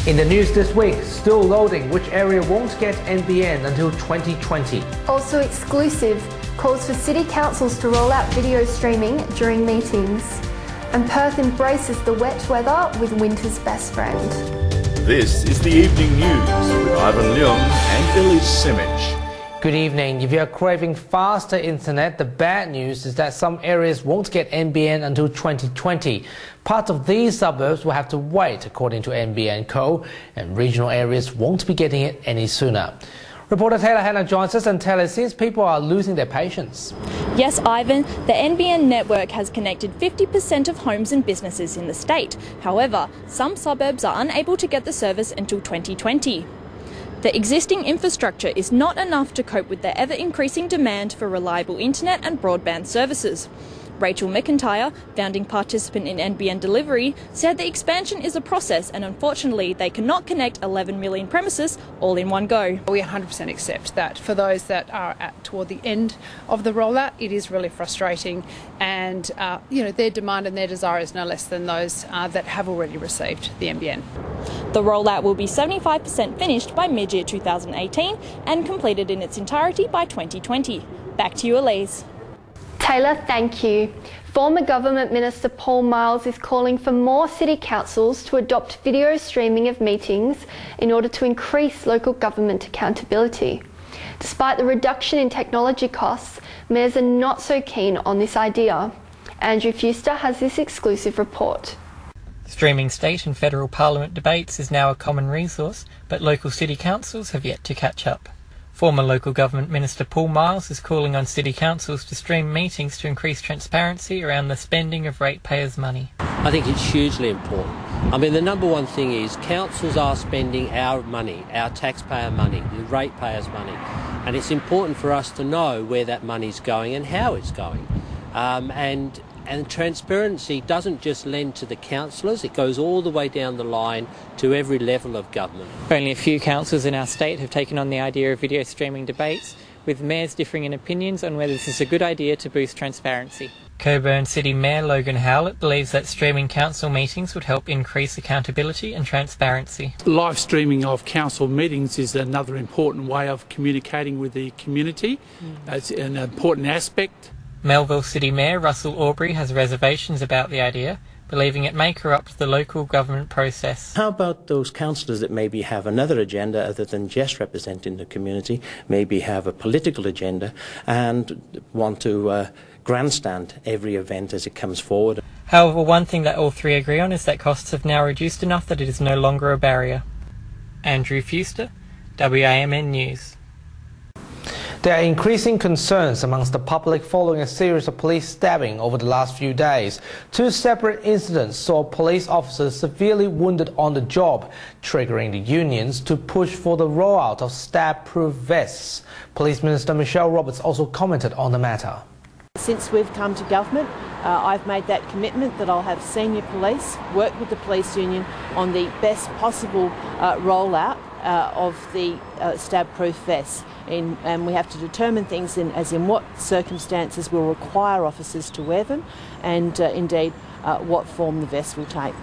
In the news this week, still loading, which area won't get NBN until 2020. Also exclusive, calls for city councils to roll out video streaming during meetings. And Perth embraces the wet weather with winter's best friend. This is the Evening News with Ivan Leung and Elise Simic. Good evening. If you are craving faster internet, the bad news is that some areas won't get NBN until 2020. Parts of these suburbs will have to wait, according to NBN Co, and regional areas won't be getting it any sooner. Reporter Taylor Hannah joins us, and Taylor, since people are losing their patience. Yes, Ivan, the NBN network has connected 50% of homes and businesses in the state. However, some suburbs are unable to get the service until 2020. The existing infrastructure is not enough to cope with the ever-increasing demand for reliable internet and broadband services. Rachel McIntyre, founding participant in NBN Delivery, said the expansion is a process and unfortunately they cannot connect 11 million premises all in one go. We 100% accept that for those that are toward the end of the rollout, it is really frustrating, and their demand and their desire is no less than those that have already received the NBN. The rollout will be 75% finished by mid-year 2018 and completed in its entirety by 2020. Back to you, Elise. Taylor, thank you. Former Government Minister Paul Miles is calling for more city councils to adopt video streaming of meetings in order to increase local government accountability. Despite the reduction in technology costs, mayors are not so keen on this idea. Andrew Fuster has this exclusive report. Streaming state and federal parliament debates is now a common resource, but local city councils have yet to catch up. Former local government minister Paul Miles is calling on city councils to stream meetings to increase transparency around the spending of ratepayers' money. I think it's hugely important. I mean, the number one thing is councils are spending our money, our taxpayer money, the ratepayers' money, and it's important for us to know where that money's going and how it's going. And transparency doesn't just lend to the councillors, it goes all the way down the line to every level of government. Only a few councils in our state have taken on the idea of video streaming debates, with mayors differing in opinions on whether this is a good idea to boost transparency. Coburn City Mayor Logan Howlett believes that streaming council meetings would help increase accountability and transparency. Live streaming of council meetings is another important way of communicating with the community. It's an important aspect. Melville City Mayor Russell Aubrey has reservations about the idea, believing it may corrupt the local government process. How about those councillors that maybe have another agenda other than just representing the community, maybe have a political agenda and want to grandstand every event as it comes forward? However, one thing that all three agree on is that costs have now reduced enough that it is no longer a barrier. Andrew Fuster, WAMN News. There are increasing concerns amongst the public following a series of police stabbing over the last few days. Two separate incidents saw police officers severely wounded on the job, triggering the unions to push for the rollout of stab-proof vests. Police Minister Michelle Roberts also commented on the matter. Since we've come to government, I've made that commitment that I'll have senior police work with the police union on the best possible rollout of the stab-proof vests. And we have to determine things as in what circumstances will require officers to wear them, and indeed what form the vest will take.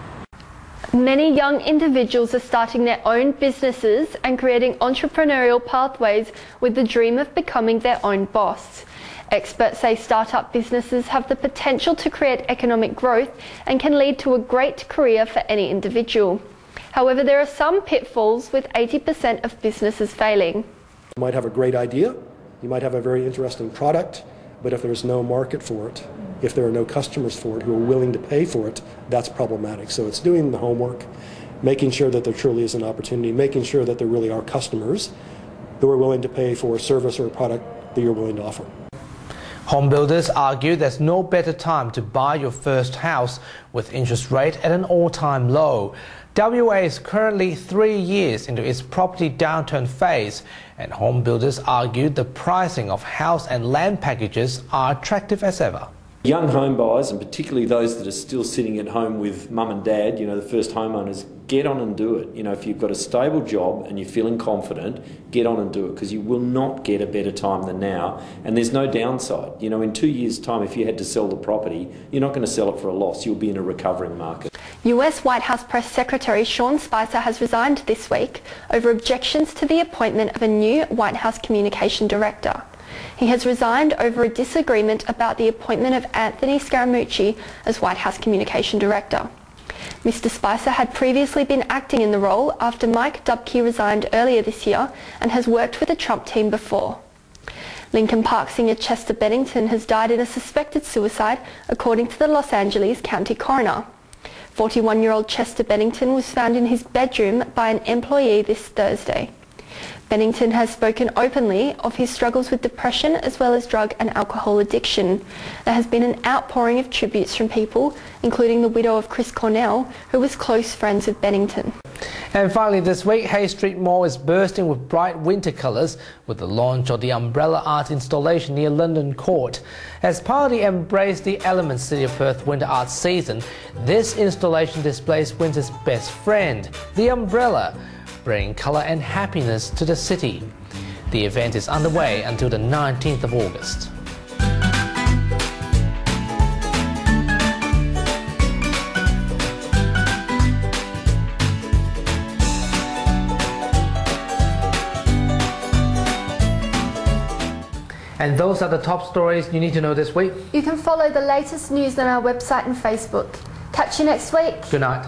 Many young individuals are starting their own businesses and creating entrepreneurial pathways with the dream of becoming their own boss. Experts say start-up businesses have the potential to create economic growth and can lead to a great career for any individual. However, there are some pitfalls, with 80% of businesses failing. You might have a great idea, you might have a very interesting product, but if there's no market for it, if there are no customers for it who are willing to pay for it, that's problematic. So it's doing the homework, making sure that there truly is an opportunity, making sure that there really are customers who are willing to pay for a service or a product that you're willing to offer. Home builders argue there's no better time to buy your first house, with interest rate at an all-time low. WA is currently 3 years into its property downturn phase, and home builders argue the pricing of house and land packages are attractive as ever. Young home buyers, and particularly those that are still sitting at home with mum and dad, the first homeowners, get on and do it. If you've got a stable job and you're feeling confident, get on and do it, because you will not get a better time than now, and there's no downside. In 2 years' time, if you had to sell the property, you're not going to sell it for a loss. You'll be in a recovering market. US White House Press Secretary Sean Spicer has resigned this week over objections to the appointment of a new White House Communication Director. He has resigned over a disagreement about the appointment of Anthony Scaramucci as White House Communication Director. Mr. Spicer had previously been acting in the role after Mike Dubke resigned earlier this year and has worked with the Trump team before. Lincoln Park singer Chester Bennington has died in a suspected suicide, according to the Los Angeles County Coroner. 41-year-old Chester Bennington was found in his bedroom by an employee this Thursday. Bennington has spoken openly of his struggles with depression as well as drug and alcohol addiction. There has been an outpouring of tributes from people, including the widow of Chris Cornell, who was close friends with Bennington. And finally this week, Hay Street Mall is bursting with bright winter colours with the launch of the Umbrella Art installation near London Court. As part of the Embrace the Elements City of Perth winter art season, this installation displays winter's best friend, the umbrella, bringing colour and happiness to the city. The event is underway until the 19th of August. And those are the top stories you need to know this week. You can follow the latest news on our website and Facebook. Catch you next week. Good night.